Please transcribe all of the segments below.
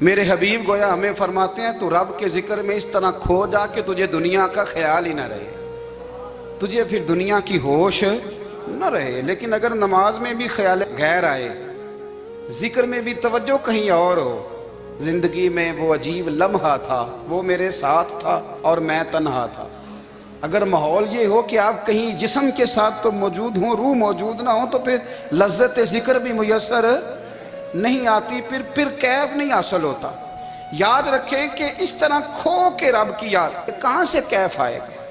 میرے حبیب گویا ہمیں فرماتے ہیں تو رب کے ذکر میں اس طرح کھو جا کہ تجھے دنیا کا خیال ہی نہ رہے، تجھے پھر دنیا کی ہوش نہ رہے۔ لیکن اگر نماز میں بھی خیال غیر آئے، ذکر میں بھی توجہ کہیں اور ہو، زندگی میں وہ عجیب لمحہ تھا، وہ میرے ساتھ تھا اور میں تنہا تھا، اگر ماحول یہ ہو کہ آپ کہیں جسم کے ساتھ تو موجود ہوں، روح موجود نہ ہو، تو پھر لذت ذکر بھی میسر نہیں آتی، پھر کیف نہیں حاصل ہوتا۔ یاد رکھیں کہ اس طرح کھو کے رب کی یاد کہاں سے کیف آئے گا؟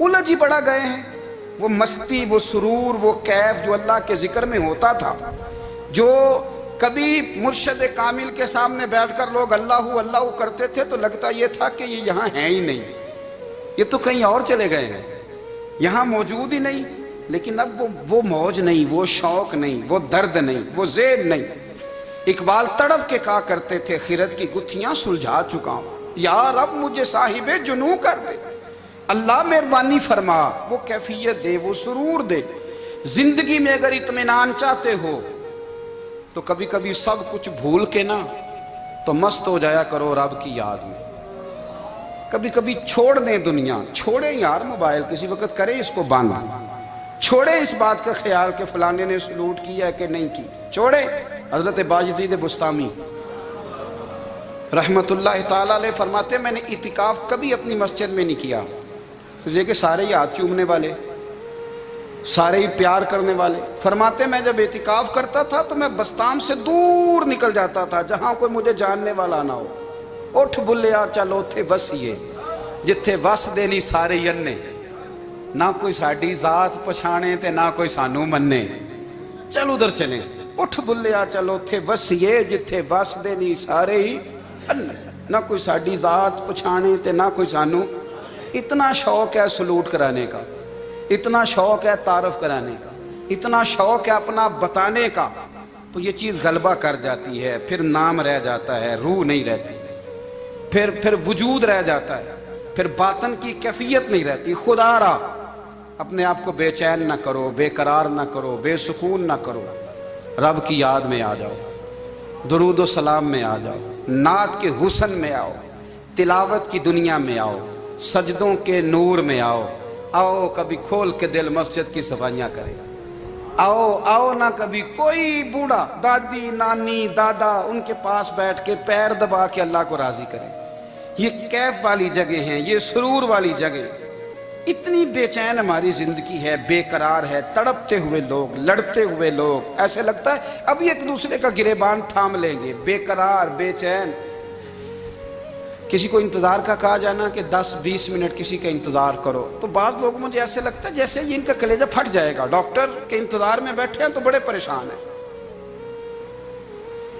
الجھ ہی پڑا گئے ہیں۔ وہ مستی، وہ سرور، وہ کیف جو اللہ کے ذکر میں ہوتا تھا، جو کبھی مرشد کامل کے سامنے بیٹھ کر لوگ اللہ اللہ کرتے تھے تو لگتا یہ تھا کہ یہ یہاں ہیں ہی نہیں، یہ تو کہیں اور چلے گئے ہیں، یہاں موجود ہی نہیں۔ لیکن اب وہ موج نہیں، وہ شوق نہیں، وہ درد نہیں، وہ ذیل نہیں۔ اقبال تڑپ کے کہا کرتے تھے خرد کی گتھیاں سلجھا چکا ہوں، یا رب مجھے صاحب جنوں کر دے، اللہ مہربانی فرما، وہ کیفیت دے، وہ سرور دے۔ زندگی میں اگر اطمینان چاہتے ہو تو کبھی کبھی سب کچھ بھول کے نا تو مست ہو جایا کرو رب کی یاد میں۔ کبھی کبھی چھوڑ دیں دنیا، چھوڑیں یار موبائل، کسی وقت کریں اس کو بند، چھوڑیں اس بات کا خیال کہ فلانے نے سلوٹ کیا ہے کہ نہیں کی، چھوڑیں۔ حضرت باجزید بستامی رحمت اللہ تعالیٰ علیہ فرماتے ہیں میں نے اعتکاف کبھی اپنی مسجد میں نہیں کیا، اس لیے کہ سارے ہی ہاتھ چومنے والے، سارے ہی پیار کرنے والے۔ فرماتے میں جب اعتکاف کرتا تھا تو میں بستام سے دور نکل جاتا تھا جہاں کوئی مجھے جاننے والا نہ ہو۔ اٹھ بلیا چلو تھے وسیے جتھے وس دے نہیں سارے یننے، نہ کوئی ساڈی ذات پچھانے تے نہ کوئی سانو مننے، چل ادھر چلیں۔ اٹھ بلیا چلو تھے وسیے جتھے وس دے نہیں سارے ہی اننے، نہ کوئی ساڈی ذات پچھانے تے نہ کوئی سانو۔ اتنا شوق ہے سلوٹ کرانے کا، اتنا شوق ہے تعارف کرانے کا، اتنا شوق ہے اپنا بتانے کا، تو یہ چیز غلبہ کر جاتی ہے، پھر نام رہ جاتا ہے، روح نہیں رہتی، پھر وجود رہ جاتا ہے، پھر باطن کی کیفیت نہیں رہتی۔ خدا را اپنے آپ کو بے چین نہ کرو، بے قرار نہ کرو، بے سکون نہ کرو، رب کی یاد میں آ جاؤ، درود و سلام میں آ جاؤ، نعت کے حسن میں آؤ، تلاوت کی دنیا میں آؤ، سجدوں کے نور میں آؤ۔ آؤ کبھی کھول کے دل مسجد کی صفائیاں کرے، آؤ نہ کبھی کوئی بوڑھا، دادی نانی دادا، ان کے پاس بیٹھ کے پیر دبا کے اللہ کو راضی کرے۔ یہ کیف والی جگہ ہیں، یہ سرور والی جگہ۔ اتنی بے چین ہماری زندگی ہے، بے قرار ہے، تڑپتے ہوئے لوگ، لڑتے ہوئے لوگ، ایسے لگتا ہے ابھی ایک دوسرے کا گریبان تھام لیں گے، بے قرار، بے چین۔ کسی کو انتظار کا کہا جانا کہ 10-20 منٹ کسی کا انتظار کرو، تو بعض لوگ مجھے ایسے لگتا ہے جیسے ان کا کلیجہ پھٹ جائے گا، ڈاکٹر کے انتظار میں بیٹھے ہیں تو بڑے پریشان ہیں۔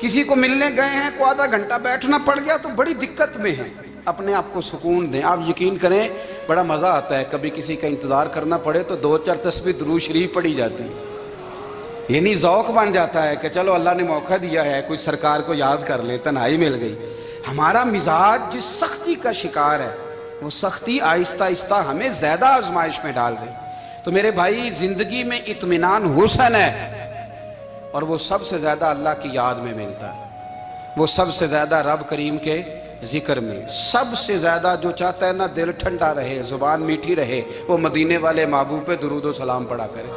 کسی کو ملنے گئے ہیں کو آدھا گھنٹہ بیٹھنا پڑ گیا تو بڑی دقت میں ہیں۔ اپنے آپ کو سکون دیں۔ آپ یقین کریں بڑا مزہ آتا ہے، کبھی کسی کا انتظار کرنا پڑے تو 2-4 تسبیح درود شریف پڑھی جاتی ہے، یعنی ذوق بن جاتا ہے کہ چلو اللہ نے موقع دیا ہے، کوئی سرکار کو یاد کر لے، تنہائی مل گئی۔ ہمارا مزاج جس سختی کا شکار ہے، وہ سختی آہستہ آہستہ ہمیں زیادہ آزمائش میں ڈال دے۔ تو میرے بھائی زندگی میں اطمینان حسن ہے، اور وہ سب سے زیادہ اللہ کی یاد میں ملتا ہے، وہ سب سے زیادہ رب کریم کے ذکر میں۔ سب سے زیادہ جو چاہتا ہے نا دل ٹھنڈا رہے، زبان میٹھی رہے، وہ مدینے والے محبوب پہ درود و سلام پڑھا کرے،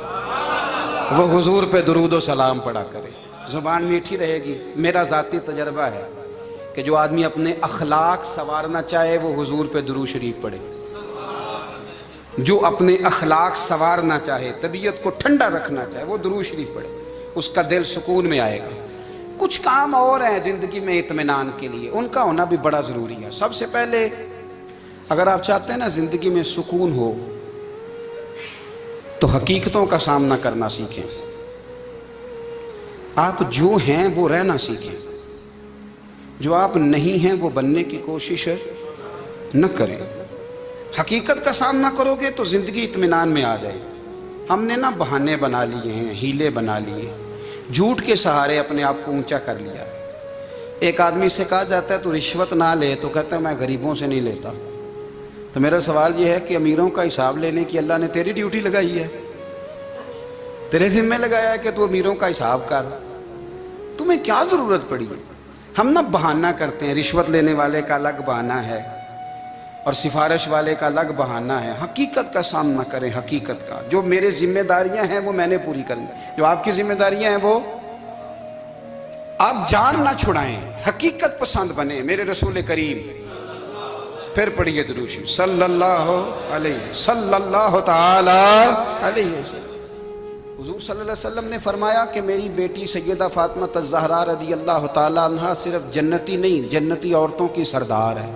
وہ حضور پہ درود و سلام پڑھا کرے، زبان میٹھی رہے گی۔ میرا ذاتی تجربہ ہے کہ جو آدمی اپنے اخلاق سنوارنا چاہے وہ حضور پہ درود شریف پڑھے، جو اپنے اخلاق سنوارنا چاہے، طبیعت کو ٹھنڈا رکھنا چاہے، وہ درود شریف پڑھے، اس کا دل سکون میں آئے گا۔ کچھ کام اور ہیں زندگی میں اطمینان کے لیے، ان کا ہونا بھی بڑا ضروری ہے۔ سب سے پہلے اگر آپ چاہتے ہیں نا زندگی میں سکون ہو تو حقیقتوں کا سامنا کرنا سیکھیں۔ آپ جو ہیں وہ رہنا سیکھیں، جو آپ نہیں ہیں وہ بننے کی کوشش نہ کریں۔ حقیقت کا سامنا کرو گے تو زندگی اطمینان میں آ جائے۔ ہم نے نا بہانے بنا لیے ہیں، ہیلے بنا لیے، جھوٹ کے سہارے اپنے آپ کو اونچا کر لیا۔ ایک آدمی سے کہا جاتا ہے تو رشوت نہ لے، تو کہتا ہے میں غریبوں سے نہیں لیتا۔ تو میرا سوال یہ ہے کہ امیروں کا حساب لینے کی اللہ نے تیری ڈیوٹی لگائی ہے، تیرے ذمہ لگایا ہے کہ تو امیروں کا حساب کر، تمہیں کیا ضرورت پڑی ہے؟ ہم نہ بہانہ کرتے ہیں، رشوت لینے والے کا الگ بہانہ ہے اور سفارش والے کا الگ بہانہ ہے۔ حقیقت کا سامنا کریں، حقیقت کا۔ جو میرے ذمہ داریاں ہیں وہ میں نے پوری کرنی، جو آپ کی ذمہ داریاں ہیں وہ آپ جان نہ چھڑائیں، حقیقت پسند بنیں۔ میرے رسول کریم، پھر پڑھیے درود شریف صلی اللہ تعالی علیہ وسلم۔ حضور صلی اللہ علیہ وسلم نے فرمایا کہ میری بیٹی سیدہ فاطمہ الزہرا رضی اللہ تعالی عنہا صرف جنتی نہیں، جنتی عورتوں کی سردار ہے۔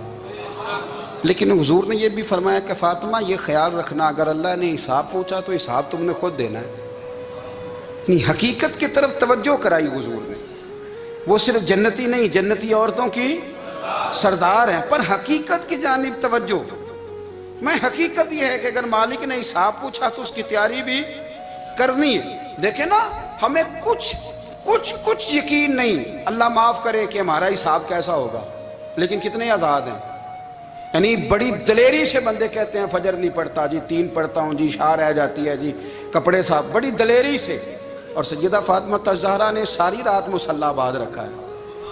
لیکن حضور نے یہ بھی فرمایا کہ فاطمہ یہ خیال رکھنا، اگر اللہ نے حساب پوچھا تو حساب تم نے خود دینا ہے۔ حقیقت کی طرف توجہ کرائی حضور نے، وہ صرف جنتی نہیں، جنتی عورتوں کی سردار ہیں، پر حقیقت کی جانب توجہ۔ میں حقیقت یہ ہے کہ اگر مالک نے حساب پوچھا تو اس کی تیاری بھی کرنی ہے۔ دیکھیں نا، ہمیں کچھ یقین نہیں، اللہ معاف کرے کہ ہمارا حساب کیسا ہوگا، لیکن کتنے آزاد ہیں۔ یعنی بڑی دلیری سے بندے کہتے ہیں فجر نہیں پڑھتا جی، 3 پڑھتا ہوں جی، عشاء رہ جاتی ہے جی، کپڑے صاف، بڑی دلیری سے۔ اور سیدہ فاطمہ الزہرا نے ساری رات مصلی آباد رکھا ہے،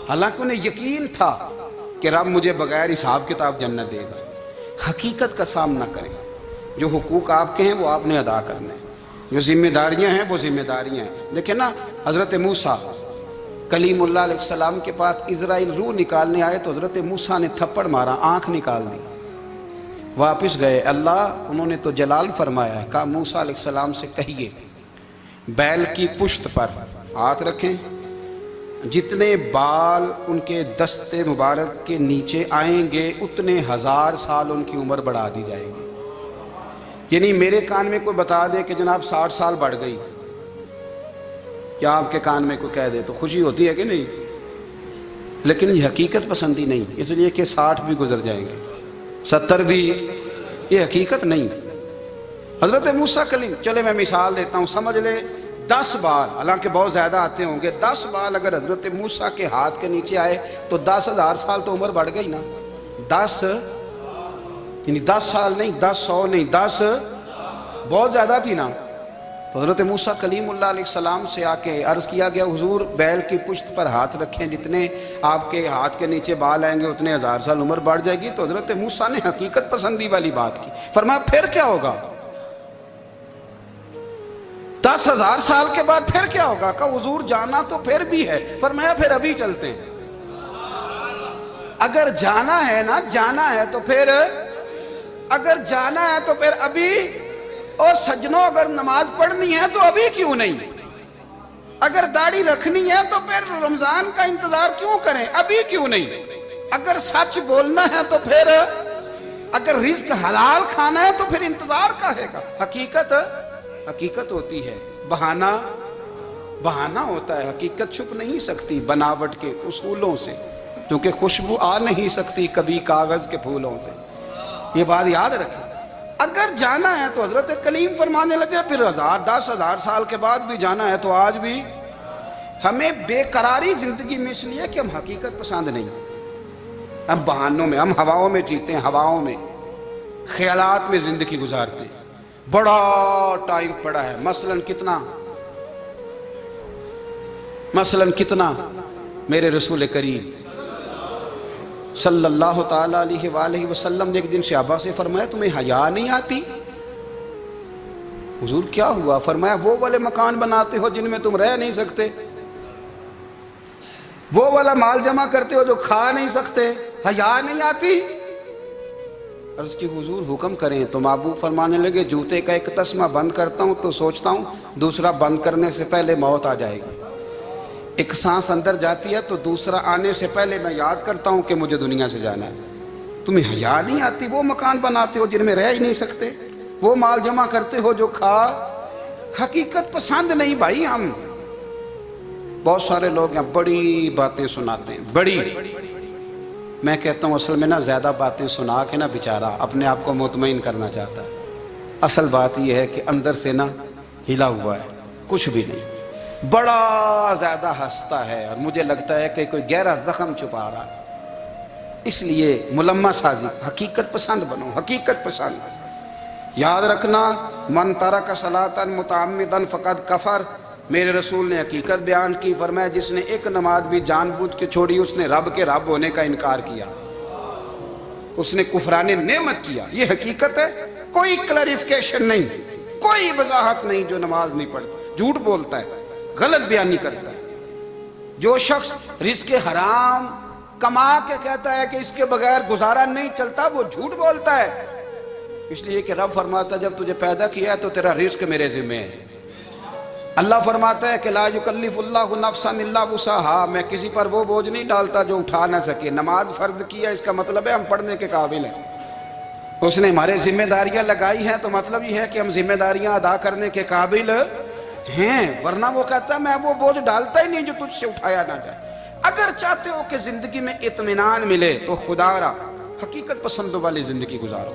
حالانکہ انہیں یقین تھا کہ رب مجھے بغیر حساب کتاب جنت دے گا۔ حقیقت کا سامنا کریں، جو حقوق آپ کے ہیں وہ آپ نے ادا کرنے ہیں، جو ذمہ داریاں ہیں وہ ذمہ داریاں ہیں۔ دیکھیں نا، حضرت موسیٰ کلیم اللہ علیہ السلام کے پاس اسرائیل روح نکالنے آئے تو حضرت موسیٰ نے تھپڑ مارا، آنکھ نکال دی، واپس گئے۔ اللہ انہوں نے تو جلال فرمایا ہے، کہا موسیٰ علیہ السلام سے کہیے بیل کی پشت پر ہاتھ رکھیں، جتنے بال ان کے دستے مبارک کے نیچے آئیں گے اتنے 1000 سال ان کی عمر بڑھا دی جائے گی۔ یعنی میرے کان میں کوئی بتا دے کہ جناب 60 سال بڑھ گئی، کیا آپ کے کان میں کوئی کہہ دے تو خوشی ہوتی ہے کہ نہیں؟ لیکن یہ حقیقت پسندی نہیں، اس لیے کہ 60 بھی گزر جائیں گے، 70 بھی، یہ حقیقت نہیں۔ حضرت موسیٰ کلیم، چلے میں مثال دیتا ہوں، سمجھ لے 10 بال، حالانکہ بہت زیادہ آتے ہوں گے، 10 بال اگر حضرت موسیٰ کے ہاتھ کے نیچے آئے تو 10,000 سال تو عمر بڑھ گئی نا۔ 10 یعنی 10 سال نہیں، 10 100 نہیں، 10 بہت زیادہ تھی نا۔ حضرت موسیٰ کلیم اللہ علیہ السلام سے آ کے عرض کیا گیا، حضور بیل کی پشت پر ہاتھ رکھیں، جتنے آپ کے ہاتھ کے نیچے بال آئیں گے اتنے 1000 سال عمر بڑھ جائے گی۔ تو حضرت موسیٰ نے حقیقت پسندی والی بات کی، فرمایا پھر کیا ہوگا؟ 10,000 سال کے بعد پھر کیا ہوگا؟ کہا حضور جانا تو پھر بھی ہے، فرمایا پھر ابھی چلتے ہیں۔ اگر جانا ہے نا، جانا ہے تو پھر، اگر جانا ہے تو پھر ابھی۔ اور سجنوں، اگر نماز پڑھنی ہے تو ابھی کیوں نہیں؟ اگر داڑھی رکھنی ہے تو پھر رمضان کا انتظار کیوں کریں، ابھی کیوں نہیں؟ اگر سچ بولنا ہے تو پھر، اگر رزق حلال کھانا ہے تو پھر انتظار کا ہے گا۔ حقیقت ہوتی ہے، بہانہ ہوتا ہے، حقیقت چھپ نہیں سکتی بناوٹ کے اصولوں سے، کیونکہ خوشبو آ نہیں سکتی کبھی کاغذ کے پھولوں سے۔ یہ بات یاد رکھیں۔ اگر جانا ہے تو حضرت کلیم فرمانے لگے پھر 10,000 سال کے بعد بھی جانا ہے تو آج بھی۔ ہمیں بے قراری زندگی میں اس لیے کہ ہم حقیقت پسند نہیں، ہم بہانوں میں، ہم ہواؤں میں جیتے ہیں، ہواؤں میں، خیالات میں زندگی گزارتے ہیں۔ بڑا ٹائم پڑا ہے، مثلاً کتنا میرے رسول کریم صلی اللہ تعالیٰ علیہ وآلہ وسلم نے ایک دن صحابہ سے فرمایا تمہیں حیا نہیں آتی؟ حضور کیا ہوا؟ فرمایا وہ والے مکان بناتے ہو جن میں تم رہ نہیں سکتے، وہ والا مال جمع کرتے ہو جو کھا نہیں سکتے، حیا نہیں آتی؟ عرض کی حضور حکم کریں تو محبوب فرمانے لگے جوتے کا ایک تسمہ بند کرتا ہوں تو سوچتا ہوں دوسرا بند کرنے سے پہلے موت آ جائے گی، ایک سانس اندر جاتی ہے تو دوسرا آنے سے پہلے میں یاد کرتا ہوں کہ مجھے دنیا سے جانا ہے۔ تمہیں حیا نہیں آتی؟ وہ مکان بناتے ہو جن میں رہ ہی نہیں سکتے، وہ مال جمع کرتے ہو جو کھا۔ حقیقت پسند نہیں بھائی ہم۔ بہت سارے لوگ ہیں بڑی باتیں سناتے ہیں، بڑی، میں کہتا ہوں اصل میں نا زیادہ باتیں سنا کے نا بیچارہ اپنے آپ کو مطمئن کرنا چاہتا ہے، اصل بات یہ ہے کہ اندر سے نا ہلا ہوا ہے، کچھ بھی نہیں، بڑا زیادہ ہنستا ہے اور مجھے لگتا ہے کہ کوئی گہرا زخم چھپا رہا ہے۔ اس لیے ملمہ سازی، حقیقت پسند بنو، حقیقت پسند۔ یاد رکھنا من ترک صلاۃ متعمدا فقد کفر، میرے رسول نے حقیقت بیان کی، فرمایا جس نے ایک نماز بھی جان بوجھ کے چھوڑی اس نے رب کے رب ہونے کا انکار کیا، اس نے کفران نعمت کیا۔ یہ حقیقت ہے، کوئی کلیریفیکیشن نہیں، کوئی وضاحت نہیں۔ جو نماز نہیں پڑھتا جھوٹ بولتا ہے، غلط بیانی کرتا ہے۔ جو شخص رزق حرام کما کے کہتا ہے کہ اس کے بغیر گزارا نہیں چلتا، وہ جھوٹ بولتا ہے۔ اس لیے کہ رب فرماتا ہے جب تجھے پیدا کیا ہے تو تیرا رزق میرے ذمہ ہے۔ اللہ فرماتا ہے کہ لا یکلف اللہ نفسا الا وسعہا، میں کسی پر وہ بوجھ نہیں ڈالتا جو اٹھا نہ سکے۔ نماز فرض کیا، اس کا مطلب ہے ہم پڑھنے کے قابل ہیں۔ اس نے ہمارے ذمہ داریاں لگائی ہیں تو مطلب یہ ہے کہ ہم ذمہ داریاں ادا کرنے کے قابل ہیں، ورنہ وہ کہتا ہے میں وہ بوجھ ڈالتا ہی نہیں جو تجھ سے اٹھایا نہ جائے۔ اگر چاہتے ہو کہ زندگی میں اطمینان ملے تو خدا را حقیقت پسند والی زندگی گزارو۔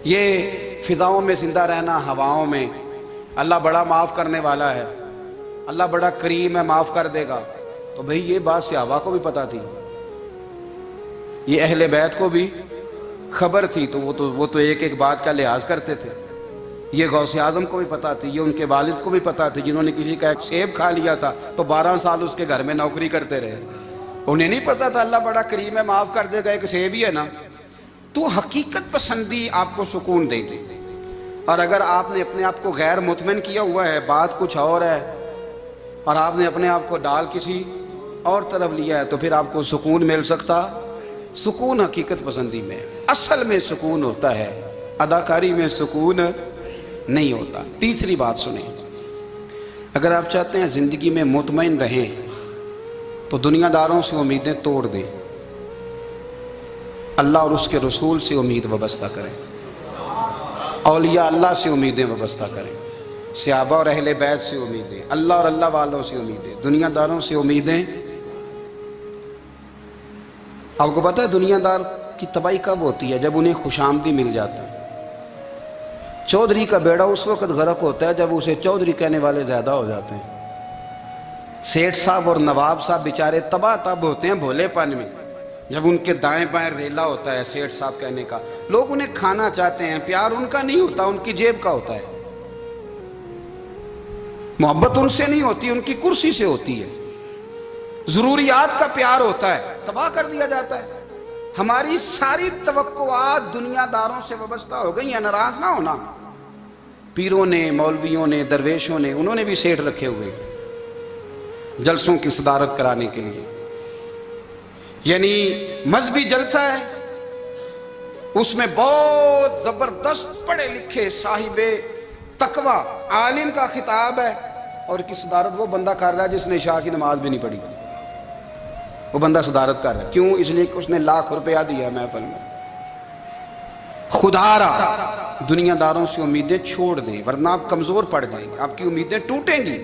یہ فضاؤں میں زندہ رہنا، ہواؤں میں، اللہ بڑا معاف کرنے والا ہے، اللہ بڑا کریم ہے، معاف کر دے گا، تو بھئی یہ بات صحابہ کو بھی پتا تھی، یہ اہل بیت کو بھی خبر تھی، تو وہ تو ایک ایک بات کا لحاظ کرتے تھے۔ یہ غوث اعظم کو بھی پتا تھی، یہ ان کے والد کو بھی پتا تھی، جنہوں نے کسی کا ایک سیب کھا لیا تھا تو 12 سال اس کے گھر میں نوکری کرتے رہے۔ انہیں نہیں پتا تھا اللہ بڑا کریم ہے، معاف کر دے گا، ایک سیب ہی ہے نا۔ تو حقیقت پسندی آپ کو سکون دے گی۔ اور اگر آپ نے اپنے آپ کو غیر مطمئن کیا ہوا ہے، بات کچھ اور ہے، اور آپ نے اپنے آپ کو ڈال کسی اور طرف لیا ہے، تو پھر آپ کو سکون مل سکتا؟ سکون حقیقت پسندی میں، اصل میں سکون ہوتا ہے، اداکاری میں سکون نہیں ہوتا۔ تیسری بات سنیں، اگر آپ چاہتے ہیں زندگی میں مطمئن رہیں تو دنیا داروں سے امیدیں توڑ دیں، اللہ اور اس کے رسول سے امید وابستہ کریں، اولیاء اللہ سے امیدیں وابستہ کریں، صحابہ اور اہل بیت سے امیدیں، اللہ اور اللہ والوں سے امیدیں، دنیا داروں سے امیدیں۔ آپ کو پتہ ہے دنیا دار کی تباہی کب ہوتی ہے؟ جب انہیں خوش آمدی مل جاتا ہے۔ چودھری کا بیڑا اس وقت غرق ہوتا ہے جب اسے چودھری کہنے والے زیادہ ہو جاتے ہیں۔ سیٹھ صاحب اور نواب صاحب بیچارے تباہ تب ہوتے ہیں بھولے پن میں، جب ان کے دائیں بائیں ریلا ہوتا ہے سیٹھ صاحب کہنے کا، لوگ انہیں کھانا چاہتے ہیں، پیار ان کا نہیں ہوتا، ان کی جیب کا ہوتا ہے، محبت ان سے نہیں ہوتی، ان کی کرسی سے ہوتی ہے، ضروریات کا پیار ہوتا ہے، تباہ کر دیا جاتا ہے۔ ہماری ساری توقعات دنیا داروں سے وابستہ ہو گئی ہیں، ناراض نہ ہونا۔ پیروں نے، مولویوں نے، درویشوں نے، انہوں نے بھی سیٹھ رکھے ہوئے جلسوں کی صدارت کرانے کے لیے، یعنی مذہبی جلسہ ہے، اس میں بہت زبردست پڑھے لکھے صاحب تقوی عالم کا خطاب ہے، اور کی صدارت وہ بندہ کر رہا ہے جس نے عشاء کی نماز بھی نہیں پڑھی، وہ بندہ صدارت کر رہا ہے۔ کیوں؟ اس لیے کہ اس نے لاکھ روپیہ دیا محفل میں۔ خدا را دنیا داروں سے امیدیں چھوڑ دیں، ورنہ آپ کمزور پڑ جائیں گے، آپ کی امیدیں ٹوٹیں گی۔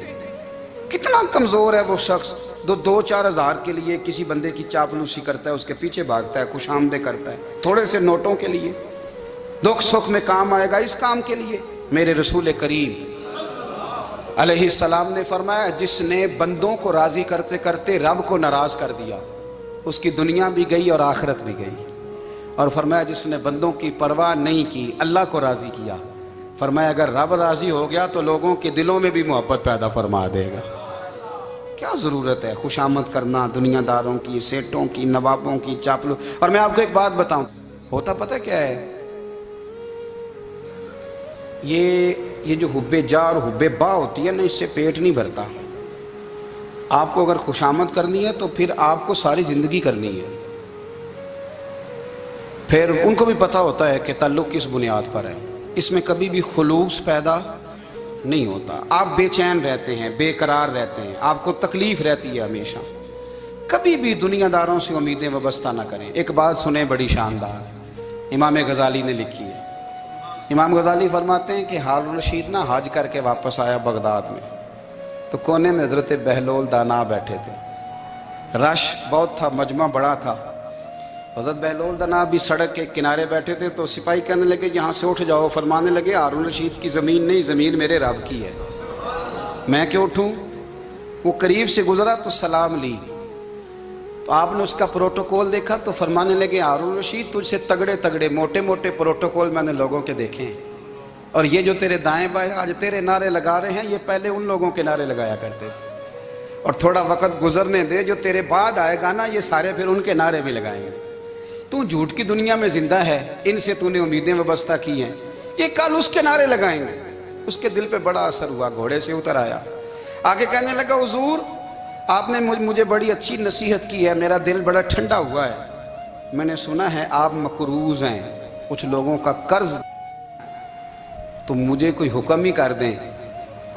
کتنا کمزور ہے وہ شخص جو 2-4 ہزار کے لیے کسی بندے کی چاپلوسی کرتا ہے، اس کے پیچھے بھاگتا ہے، خوش آمدیں کرتا ہے، تھوڑے سے نوٹوں کے لیے، دکھ سکھ میں کام آئے گا اس کام کے لیے۔ میرے رسول کریم علیہ السلام نے فرمایا جس نے بندوں کو راضی کرتے کرتے رب کو ناراض کر دیا، اس کی دنیا بھی گئی اور آخرت بھی گئی۔ اور فرمایا جس نے بندوں کی پرواہ نہیں کی، اللہ کو راضی کیا، فرمایا اگر رب راضی ہو گیا تو لوگوں کے دلوں میں بھی محبت پیدا فرما دے گا۔ کیا ضرورت ہے خوش آمد کرنا دنیا داروں کی، سیٹوں کی، نوابوں کی، چاپلو۔ اور میں آپ کو ایک بات بتاؤں، ہوتا پتہ کیا ہے؟ یہ جو حب جا اور حب با ہوتی ہے نا، اس سے پیٹ نہیں بھرتا۔ آپ کو اگر خوش آمد کرنی ہے تو پھر آپ کو ساری زندگی کرنی ہے۔ پھر ان کو بھی پتہ ہوتا ہے کہ تعلق کس بنیاد پر ہے، اس میں کبھی بھی خلوص پیدا نہیں ہوتا۔ آپ بے چین رہتے ہیں، بے قرار رہتے ہیں، آپ کو تکلیف رہتی ہے ہمیشہ۔ کبھی بھی دنیا داروں سے امیدیں وابستہ نہ کریں۔ ایک بات سنیں بڑی شاندار، امام غزالی نے لکھی ہے۔ امام غزالی فرماتے ہیں کہ ہارون الرشید نہ حج کر کے واپس آیا بغداد میں، تو کونے میں حضرت بہلول دانا بیٹھے تھے، رش بہت تھا، مجمع بڑا تھا۔ حضرت بہلول دانا بھی سڑک کے کنارے بیٹھے تھے، تو سپاہی کہنے لگے یہاں سے اٹھ جاؤ، فرمانے لگے ہارون الرشید کی زمین نہیں، زمین میرے رب کی ہے، میں کیوں اٹھوں؟ وہ قریب سے گزرا تو سلام لی، تو آپ نے اس کا پروٹوکول دیکھا تو فرمانے لگے ہارون الرشید تجھ سے تگڑے تگڑے موٹے موٹے پروٹوکول میں نے لوگوں کے دیکھے ہیں، اور یہ جو تیرے دائیں بائیں آج تیرے نعرے لگا رہے ہیں، یہ پہلے ان لوگوں کے نعرے لگایا کرتے تھے۔ اور تھوڑا وقت گزرنے دے، جو تیرے بعد آئے گا نا، یہ سارے پھر ان کے نعرے بھی لگائیں گے۔ تو جھوٹ کی دنیا میں زندہ ہے، ان سے تو نے امیدیں وابستہ کی ہیں، یہ کل اس کے نعرے لگائیں گے۔ اس کے دل پہ بڑا اثر ہوا، گھوڑے سے اتر آیا، آگے کہنے لگا حضور آپ نے مجھے بڑی اچھی نصیحت کی ہے، میرا دل بڑا ٹھنڈا ہوا ہے، میں نے سنا ہے آپ مقروض ہیں، کچھ لوگوں کا قرض، تو مجھے کوئی حکم ہی کر دیں۔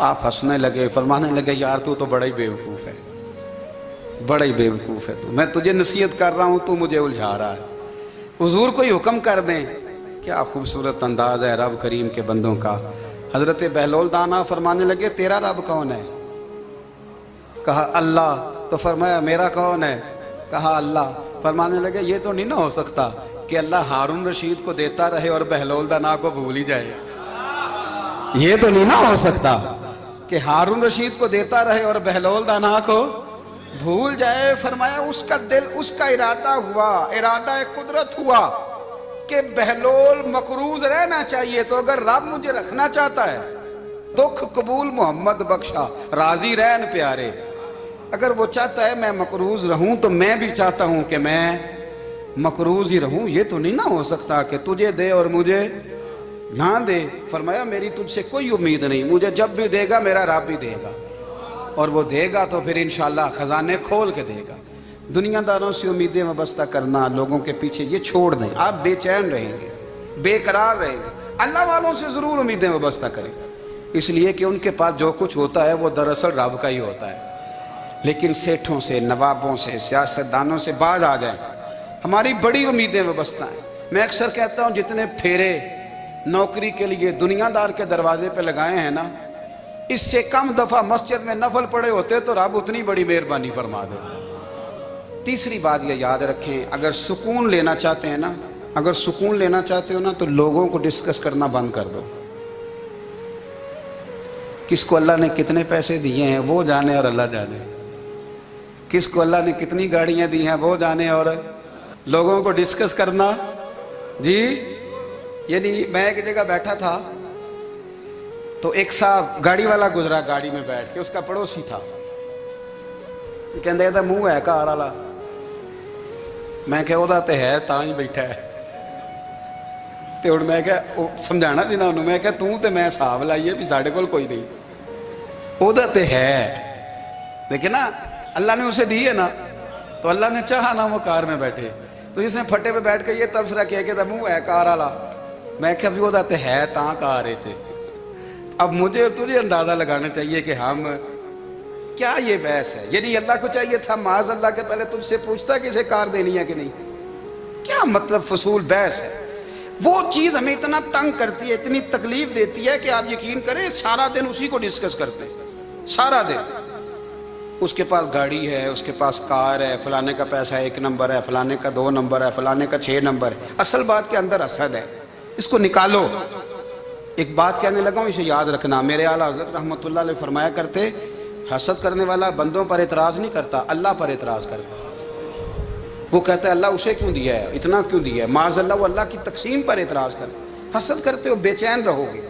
آپ ہنسنے لگے، فرمانے لگے یار تو بڑا ہی بیوقوف ہے، بڑا ہی بیوقوف ہے تو، میں تجھے نصیحت کر رہا ہوں تو مجھے الجھا رہا ہے، حضور کوئی حکم کر دیں۔ کیا خوبصورت انداز ہے رب کریم کے بندوں کا۔ حضرت بہلول دانا فرمانے لگے تیرا رب کون ہے؟ کہا اللہ۔ تو فرمایا میرا کون ہے؟ کہا اللہ۔ فرمانے لگے یہ تو نہیں نہ ہو سکتا کہ اللہ ہارون رشید کو دیتا رہے اور بہلول دانا کو بھول ہی جائے، یہ تو نہیں نہ ہو سکتا کہ ہارون رشید کو دیتا رہے اور بہلول دانا کو بھول جائے۔ فرمایا اس کا دل، اس کا ارادہ ہوا، ارادہ قدرت ہوا کہ بہلول مقروض رہنا چاہیے، تو اگر رب مجھے رکھنا چاہتا ہے، دکھ قبول محمد بخشا راضی رہن پیارے، اگر وہ چاہتا ہے میں مقروض رہوں تو میں بھی چاہتا ہوں کہ میں مقروض ہی رہوں، یہ تو نہیں نہ ہو سکتا کہ تجھے دے اور مجھے نہ دے۔ فرمایا میری تجھ سے کوئی امید نہیں، مجھے جب بھی دے گا میرا رب بھی دے گا، اور وہ دے گا تو پھر انشاءاللہ خزانے کھول کے دے گا۔ دنیا داروں سے امیدیں وابستہ کرنا، لوگوں کے پیچھے، یہ چھوڑ دیں، آپ بے چین رہیں گے، بے قرار رہیں گے۔ اللہ والوں سے ضرور امیدیں وابستہ کریں، اس لیے کہ ان کے پاس جو کچھ ہوتا ہے وہ دراصل رب کا ہی ہوتا ہے۔ لیکن سیٹھوں سے، نوابوں سے، سیاستدانوں سے باز آ جائیں، ہماری بڑی امیدیں وابستہ ہیں۔ میں اکثر کہتا ہوں جتنے پھیرے نوکری کے لیے دنیا دار کے دروازے پہ لگائے ہیں نا، اس سے کم دفعہ مسجد میں نفل پڑے ہوتے تو رب اتنی بڑی مہربانی فرما دیتا۔ تیسری بات یہ یاد رکھیں، اگر سکون لینا چاہتے ہیں نا، اگر سکون لینا چاہتے ہو نا، تو لوگوں کو ڈسکس کرنا بند کر دو۔ کس کو اللہ نے کتنے پیسے دیے ہیں وہ جانے اور اللہ جانے، کس کو اللہ نے کتنی گاڑیاں دی ہیں وہ جانے، اور لوگوں کو ڈسکس کرنا جی۔ یعنی میں ایک جگہ بیٹھا تھا تو ایک صاحب گاڑی والا گزرا، گاڑی میں بیٹھ کے، اس کا پڑوسی تھا، کہندے تھا منہ ہے کار والا، میں کہ وہ تے ہے تاں ہی بیٹھا ہے، تے ہن میں کہ سمجھانا سی نا انہوں، میں کہ توں تے میں حساب لائیے بھی ساڈے کول کوئی نہیں، وہ تے ہے، لیکن نا اللہ نے اسے دی ہے نا، تو اللہ نے چاہا نا وہ کار میں بیٹھے، تو جس نے پھٹے پہ بیٹھ کے یہ تبصرہ کیا کہ منہ ہے کار والا، میں کہ ابھی وہ تے ہے تاں کار ہے۔ اب مجھے اور تجھے اندازہ لگانا چاہیے کہ ہم کیا یہ بحث ہے؟ یعنی اللہ کو چاہیے تھا معاذ اللہ کے پہلے تجھ سے پوچھتا کہ اسے کار دینی ہے کہ نہیں، کیا مطلب فضول بحث ہے؟ وہ چیز ہمیں اتنا تنگ کرتی ہے، اتنی تکلیف دیتی ہے کہ آپ یقین کریں سارا دن اسی کو ڈسکس کرتے ہیں، سارا دن۔ اس کے پاس گاڑی ہے، اس کے پاس کار ہے، فلانے کا پیسہ 1 نمبر ہے، فلانے کا 2 نمبر ہے، فلانے کا 6 نمبر ہے، اصل بات کے اندر حسد ہے، اس کو نکالو۔ ایک بات کہنے لگا ہوں، اسے یاد رکھنا، میرے اعلیٰ حضرت رحمۃ اللہ علیہ فرمایا کرتے، حسد کرنے والا بندوں پر اعتراض نہیں کرتا، اللہ پر اعتراض کرتا۔ وہ کہتا ہے اللہ اسے کیوں دیا ہے، اتنا کیوں دیا ہے، معاذ اللہ وہ اللہ کی تقسیم پر اعتراض کرتا ہے۔ حسد کرتے ہو بے چین رہو گے،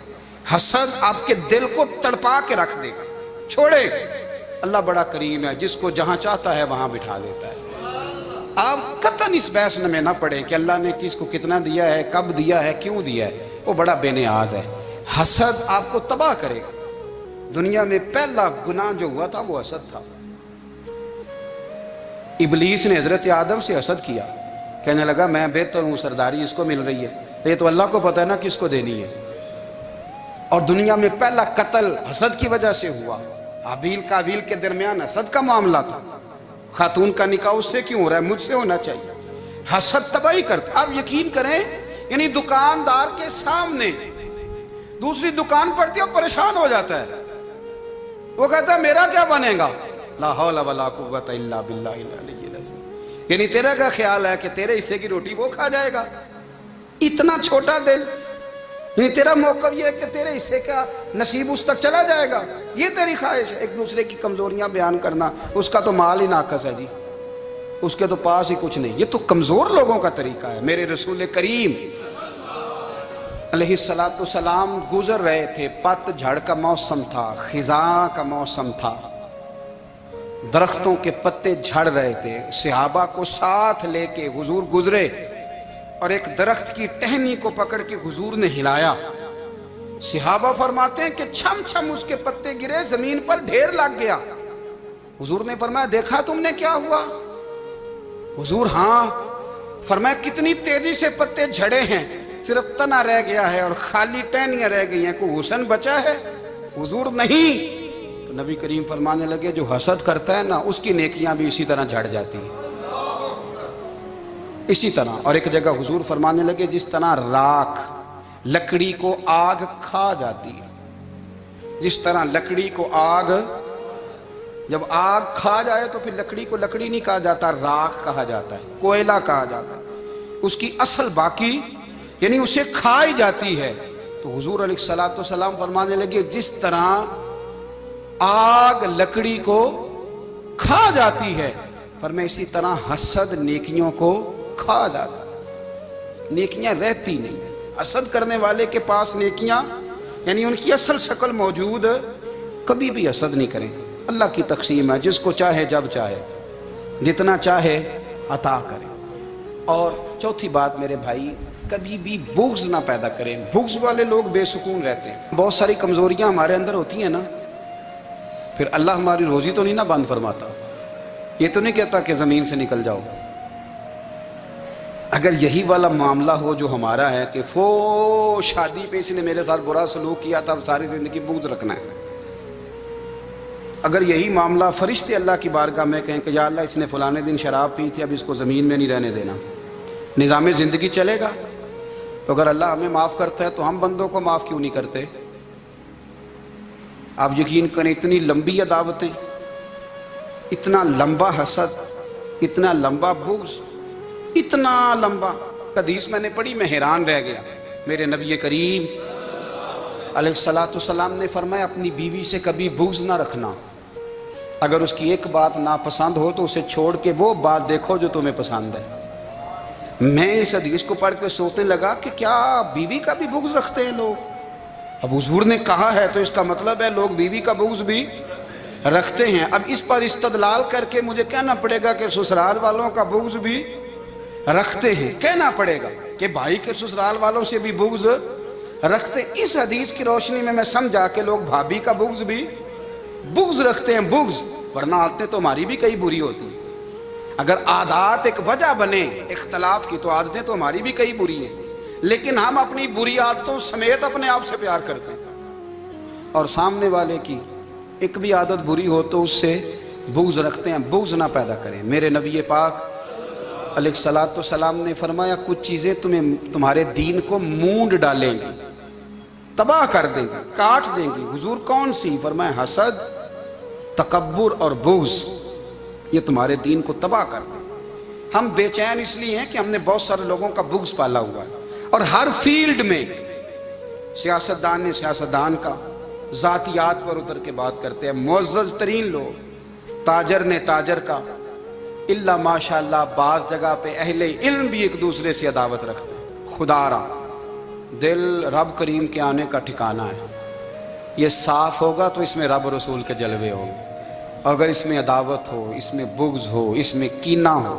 حسد آپ کے دل کو تڑپا کے رکھ دے گا، چھوڑے۔ اللہ بڑا کریم ہے، جس کو جہاں چاہتا ہے وہاں بٹھا دیتا ہے۔ آپ قطعاً اس بحث میں نہ پڑیں کہ اللہ نے کس کو کتنا دیا ہے، کب دیا ہے، کیوں دیا ہے، وہ بڑا بے نیاز ہے۔ حسد آپ کو تباہ کرے گا۔ دنیا میں پہلا گناہ جو ہوا تھا وہ حسد تھا۔ ابلیس نے حضرت آدم سے حسد کیا، کہنے لگا میں بہتر ہوں، سرداری اس کو مل رہی ہے، یہ تو اللہ کو پتہ ہے نا کس کو دینی ہے۔ اور دنیا میں پہلا قتل حسد کی وجہ سے ہوا، حابیل قابیل کے درمیان حسد کا معاملہ تھا، خاتون کا نکاح اس سے کیوں ہو رہا ہے، مجھ سے ہونا چاہیے۔ حسد تباہی کرتا۔ آپ یقین کریں، یعنی دکاندار کے سامنے دوسری دکان پڑتی ہے اور پریشان ہو جاتا ہے، وہ کہتا ہے میرا کیا بنے گا، لا حول ولا قوت الا باللہ العلی العظیم، یعنی تیرا کیا خیال ہے کہ تیرے حصے کی روٹی وہ کھا جائے گا، اتنا چھوٹا دل، یعنی تیرا موقف یہ ہے کہ تیرے حصے کا نصیب اس تک چلا جائے گا، یہ تیری خواہش ہے۔ ایک دوسرے کی کمزوریاں بیان کرنا، اس کا تو مال ہی ناقص ہے جی، اس کے تو پاس ہی کچھ نہیں، یہ تو کمزور لوگوں کا طریقہ ہے۔ میرے رسول کریم علیہ الصلاۃ والسلام گزر رہے تھے، پت جھڑ کا موسم تھا، خزاں کا موسم تھا، درختوں کے پتے جھڑ رہے تھے، صحابہ کو ساتھ لے کے حضور گزرے اور ایک درخت کی ٹہنی کو پکڑ کے حضور نے ہلایا۔ صحابہ فرماتے ہیں کہ چھم چھم اس کے پتے گرے، زمین پر ڈھیر لگ گیا۔ حضور نے فرمایا دیکھا تم نے کیا ہوا؟ حضور ہاں۔ فرمایا کتنی تیزی سے پتے جھڑے ہیں، صرف تنا رہ گیا ہے اور خالی ٹہنیاں رہ گئی ہیں، کوئی حسن بچا ہے؟ حضور نہیں۔ تو نبی کریم فرمانے لگے جو حسد کرتا ہے نا اس کی نیکیاں بھی اسی طرح جھڑ جاتی ہیں، اسی طرح۔ اور ایک جگہ حضور فرمانے لگے جس طرح راکھ لکڑی کو آگ کھا جاتی ہے، جس طرح لکڑی کو آگ، جب آگ کھا جائے تو پھر لکڑی کو لکڑی نہیں کہا جاتا، راکھ کہا جاتا ہے، کوئلہ کہا جاتا ہے، اس کی اصل باقی یعنی اسے کھائی جاتی ہے۔ تو حضور علیہ الصلاۃ والسلام فرمانے لگے جس طرح آگ لکڑی کو کھا جاتی ہے، فرمایا اسی طرح حسد نیکیوں کو کھا جاتا ہے، نیکیاں رہتی نہیں۔ حسد کرنے والے کے پاس نیکیاں یعنی ان کی اصل شکل موجود، کبھی بھی حسد نہیں کریں۔ اللہ کی تقسیم ہے، جس کو چاہے جب چاہے جتنا چاہے عطا کرے۔ اور چوتھی بات میرے بھائی، کبھی بھی بغض نہ پیدا کریں۔ بغض والے لوگ بے سکون رہتے ہیں۔ بہت ساری کمزوریاں ہمارے اندر ہوتی ہیں نا، پھر اللہ ہماری روزی تو نہیں نہ بند فرماتا، یہ تو نہیں کہتا کہ زمین سے نکل جاؤ۔ اگر یہی والا معاملہ ہو جو ہمارا ہے کہ شادی پہ اس نے میرے ساتھ برا سلوک کیا تھا، اب ساری زندگی بغض رکھنا ہے، اگر یہی معاملہ فرشتے اللہ کی بارگاہ میں کہیں کہ یا اللہ اس نے فلانے دن شراب پی تھی، اب اس کو زمین میں نہیں رہنے دینا، نظام زندگی چلے گا؟ تو اگر اللہ ہمیں معاف کرتا ہے تو ہم بندوں کو معاف کیوں نہیں کرتے؟ آپ یقین کریں اتنی لمبی عداوتیں، اتنا لمبا حسد، اتنا لمبا بغض، اتنا لمبا۔ حدیث میں نے پڑھی، میں حیران رہ گیا۔ میرے نبی کریم علیہ الصلاۃ والسلام نے فرمایا اپنی بیوی سے کبھی بغض نہ رکھنا، اگر اس کی ایک بات ناپسند ہو تو اسے چھوڑ کے وہ بات دیکھو جو تمہیں پسند ہے۔ میں اس حدیث کو پڑھ کے سوچنے لگا کہ کیا بیوی کا بھی بغض رکھتے ہیں لوگ؟ اب حضور نے کہا ہے تو اس کا مطلب ہے لوگ بیوی کا بغض بھی رکھتے ہیں۔ اب اس پر استدلال کر کے مجھے کہنا پڑے گا کہ سسرال والوں کا بغض بھی رکھتے ہیں، کہنا پڑے گا کہ بھائی کے سسرال والوں سے بھی بغض رکھتے۔ اس حدیث کی روشنی میں سمجھا کہ لوگ بھابھی کا بغض بھی بغض رکھتے ہیں، بغض، ورنہ عادتیں تو ہماری بھی کئی بری ہوتی ہیں۔ اگر عادات ایک وجہ بنے اختلاف کی تو عادتیں تو ہماری بھی کئی بری ہیں، لیکن ہم اپنی بری عادتوں سمیت اپنے آپ سے پیار کرتے ہیں، اور سامنے والے کی ایک بھی عادت بری ہو تو اس سے بغض رکھتے ہیں۔ بغض نہ پیدا کریں۔ میرے نبی پاک علیہ الصلاۃ والسلام نے فرمایا کچھ چیزیں تمہارے دین کو مونڈ ڈالیں گی، تباہ کر دیں گی، کاٹ دیں گی۔ حضور کون سی؟ فرمایا حسد، تکبر اور بغض، یہ تمہارے دین کو تباہ کر دیں۔ ہم بے چین اس لیے ہیں کہ ہم نے بہت سارے لوگوں کا بغض پالا ہوا ہے، اور ہر فیلڈ میں سیاستدان نے سیاستدان کا، ذاتیات پر اتر کے بات کرتے ہیں، معزز ترین لوگ، تاجر نے تاجر کا، اللہ ماشاءاللہ بعض جگہ پہ اہل علم بھی ایک دوسرے سے عداوت رکھتے ہیں۔ خدا را دل رب کریم کے آنے کا ٹھکانہ ہے، یہ صاف ہوگا تو اس میں رب رسول کے جلوے ہوں گے، اگر اس میں عداوت ہو، اس میں بغض ہو، اس میں کینہ ہو،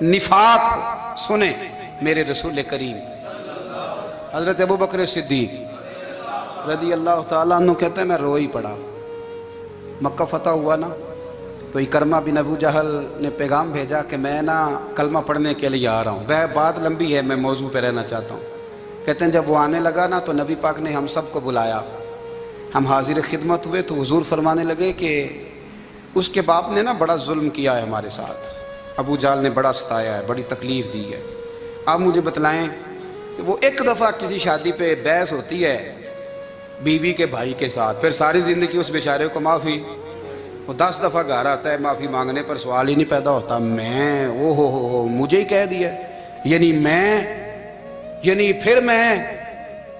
نفاق ہو۔ سنیں میرے رسول کریم حضرت ابو بکر صدیق رضی اللہ تعالیٰ عنہ کہتے ہیں میں رو ہی پڑا۔ مکہ فتح ہوا نا تو اکرمہ بن ابو جہل نے پیغام بھیجا کہ میں نا کلمہ پڑھنے کے لیے آ رہا ہوں۔ بات لمبی ہے، میں موضوع پہ رہنا چاہتا ہوں۔ کہتے ہیں جب وہ آنے لگا نا تو نبی پاک نے ہم سب کو بلایا، ہم حاضر خدمت ہوئے تو حضور فرمانے لگے کہ اس کے باپ نے نا بڑا ظلم کیا ہے ہمارے ساتھ، ابو جہل نے بڑا ستایا ہے، بڑی تکلیف دی ہے۔ آپ مجھے بتلائیں کہ وہ ایک دفعہ کسی شادی پہ بحث ہوتی ہے بیوی کے بھائی کے ساتھ، پھر ساری زندگی اس بیچارے کو معافی، وہ 10 دفعہ گھر آتا ہے معافی مانگنے پر سوال ہی نہیں پیدا ہوتا، میں او ہو مجھے ہی کہہ دیا، یعنی پھر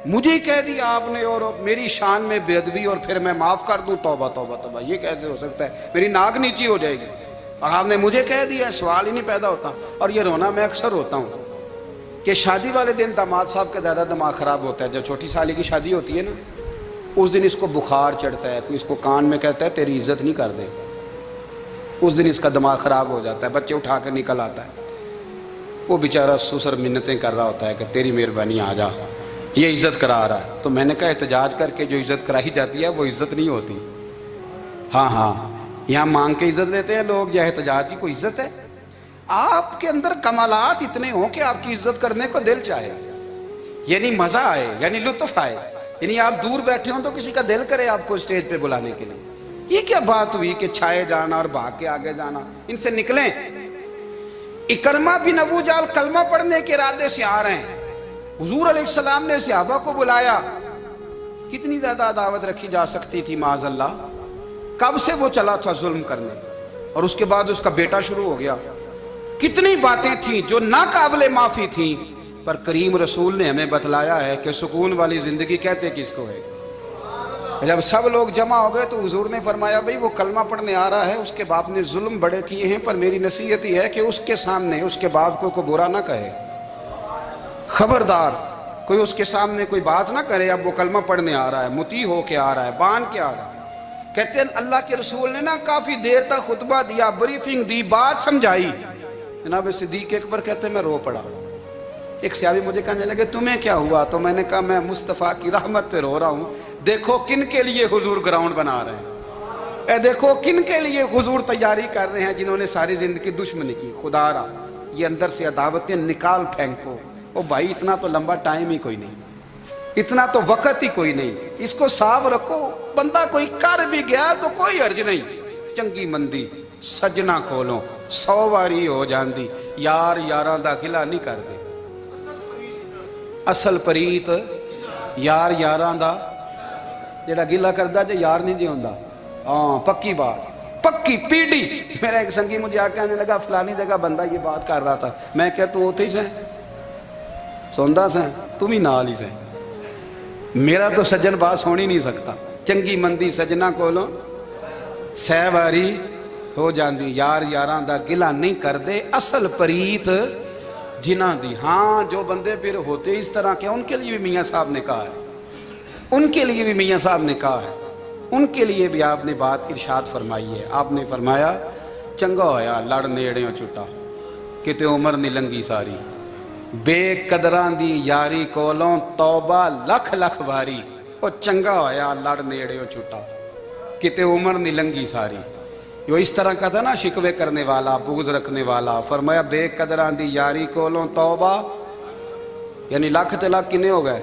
مجھے ہی کہہ دیا آپ نے، اور میری شان میں بے ادبی، اور پھر میں معاف کر دوں؟ توبہ توبہ توبہ، یہ کیسے ہو سکتا ہے؟ میری ناک نیچی ہو جائے گی، اور آپ نے مجھے کہہ دیا، سوال ہی نہیں پیدا ہوتا۔ اور یہ رونا میں اکثر ہوتا ہوں کہ شادی والے دن داماد صاحب کا زیادہ دماغ خراب ہوتا ہے. جب چھوٹی سالی کی شادی ہوتی ہے نا، اس دن اس کو بخار چڑھتا ہے، کوئی اس کو کان میں کہتا ہے تیری عزت نہیں کر دے. اس دن اس کا دماغ خراب ہو جاتا ہے، بچے اٹھا کے نکل آتا ہے. وہ بیچارہ سسر منتیں کر رہا ہوتا ہے کہ تیری مہربانی آ جا، یہ عزت کرا رہا ہے. تو میں نے کہا احتجاج کر کے جو عزت کرائی جاتی ہے وہ عزت نہیں ہوتی. ہاں یہاں مانگ کے عزت لیتے ہیں لوگ، یا احتجاج کی کوئی عزت ہے؟ آپ کے اندر کمالات اتنے ہوں کہ آپ کی عزت کرنے کو دل چاہے، یعنی مزہ آئے، یعنی لطف آئے، یعنی آپ دور بیٹھے ہوں تو کسی کا دل کرے آپ کو اسٹیج پہ بلانے کے لیے. یہ کیا بات ہوئی کہ چھائے جانا اور بھاگ کے آگے جانا؟ ان سے نکلیں. اکرمہ بن ابو جہل کلمہ پڑھنے کے ارادے سے آ رہے ہیں. حضور علیہ السلام نے صحابہ کو بلایا. کتنی زیادہ عداوت رکھی جا سکتی تھی معاذ اللہ. کب سے وہ چلا تھا ظلم کرنے، اور اس کے بعد اس کا بیٹا شروع ہو گیا. کتنی باتیں تھیں جو ناقابل معافی تھیں، پر کریم رسول نے ہمیں بتلایا ہے کہ سکون والی زندگی کہتے کس کو ہے. جب سب لوگ جمع ہو گئے تو حضور نے فرمایا بھئی وہ کلمہ پڑھنے آ رہا ہے، اس کے باپ نے ظلم بڑے کیے ہیں، پر میری نصیحت یہ ہے کہ اس کے سامنے اس کے باپ کو کوئی برا نہ کہے. خبردار کوئی اس کے سامنے کوئی بات نہ کرے. اب وہ کلمہ پڑھنے آ رہا ہے، مطیع ہو کے آ رہا ہے، بان کے آ رہا ہے. کہتے ہیں اللہ کے رسول نے نا کافی دیر تک خطبہ دیا، بریفنگ دی، بات سمجھائی. جناب صدیق اکبر کہتے ہیں میں رو پڑا. ایک صحابی مجھے کہنے لگے تمہیں کیا ہوا؟ تو میں نے کہا میں مصطفیٰ کی رحمت پہ رو رہا ہوں. دیکھو کن کے لیے حضور گراؤنڈ بنا رہے ہیں، اے دیکھو کن کے لیے حضور تیاری کر رہے ہیں، جنہوں نے ساری زندگی دشمنی کی. خدا را یہ اندر سے عداوتیں نکال پھینکو. او بھائی اتنا تو لمبا ٹائم ہی کوئی نہیں، اتنا تو وقت ہی کوئی نہیں، اس کو صاف رکھو. بندہ کوئی کر بھی گیا تو کوئی حرج نہیں. چنگی مندی سجنا کھولو 100 واری ہو جاندی، یار یاراں دا گلا نہیں کر دے. اصل پریت یار یاراں دا جڑا گلا کردا جے یار نہیں جی ہوندا. ہاں پکی بات، پکی پیڑی. میرا ایک سنگی مجھے آ کے آنے لگا فلانی جگہ بندہ یہ بات کر رہا تھا. میں کہ تو اوتھے ہی سے سوندا سے تم ہی نال ہی سے. میرا تو سجن بات سن ہی نہیں سکتا. چنگی مندی سجنا کولوں 100 واری ہو جاندی، یار یاراں دا گلا نہیں کر دے. اصل پریت جنہاں دی. ہاں جو بندے پھر ہوتے اس طرح کے ان کے لیے بھی میاں صاحب نے کہا ہے، ان کے لیے بھی میاں صاحب نے کہا ہے، ان کے لیے بھی آپ نے بات ارشاد فرمائی ہے. آپ نے فرمایا چنگا ہویا لڑ نیڑیوں چھٹا، کتے عمر نہیں لنگی ساری. بے قدراں دی یاری کولوں توبہ لکھ لکھ باری. او چنگا ہویا لڑ نیڑیوں چھٹا، کتے عمر نہیں لنگی ساری. جو اس طرح کا تھا نا شکوے کرنے والا، بغض رکھنے والا. فرمایا بے قدراں دی یاری کولوں توبہ، یعنی لاکھ تے لاکھ کنے ہو گئے،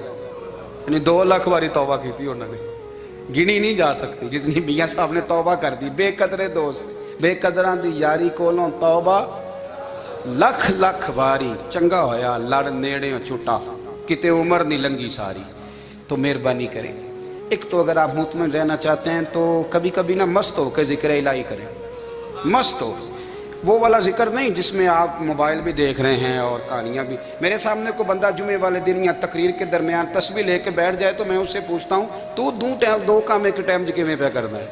یعنی 2 لاکھ باری توبہ کی تھی انہوں نے، گنی نہیں جا سکتی جتنی میاں صاحب نے توبہ کر دی. بے قدرے دوست بے قدراں دی یاری کولوں توبہ لکھ لکھ باری. چنگا ہویا لڑ نیڑیوں چھٹا، کتے عمر نہیں لنگی ساری. تو مہربانی کریں. ایک تو اگر آپ مطمئن رہنا چاہتے ہیں تو کبھی کبھی نا مست ہو کے ذکر الہی کریں. مست ہو، وہ والا ذکر نہیں جس میں آپ موبائل بھی دیکھ رہے ہیں اور کہانیاں بھی. میرے سامنے کو بندہ جمعے والے دن یا تقریر کے درمیان تسبیح لے کے بیٹھ جائے تو میں اس سے پوچھتا ہوں تو دو کام ایک ٹائم جکے پہ کرنا ہے.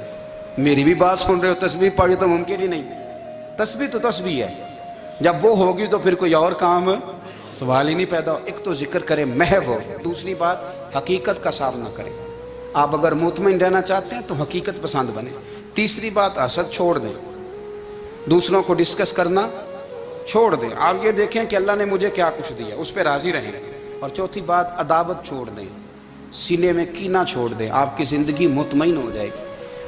میری بھی بات سن رہے ہو، تسبیح پڑھی تو ممکن ہی نہیں. تسبیح تو تسبیح ہے، جب وہ ہوگی تو پھر کوئی اور کام سوال ہی نہیں پیدا ہو. ایک تو ذکر کرے محو ہو، دوسری بات حقیقت کا سامنا کریں. آپ اگر مطمئن رہنا چاہتے ہیں تو حقیقت پسند بنیں. تیسری بات حسد چھوڑ دیں، دوسروں کو ڈسکس کرنا چھوڑ دیں. آپ یہ دیکھیں کہ اللہ نے مجھے کیا کچھ دیا، اس پہ راضی رہیں. اور چوتھی بات عداوت چھوڑ دیں، سینے میں کینہ چھوڑ دیں. آپ کی زندگی مطمئن ہو جائے گی،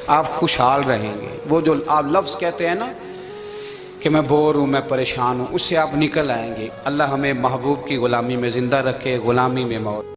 آپ خوشحال رہیں گے. وہ جو آپ لفظ کہتے ہیں نا کہ میں بور ہوں، میں پریشان ہوں، اس سے آپ نکل آئیں گے. اللہ ہمیں محبوب کی غلامی میں زندہ رکھے، غلامی میں موت.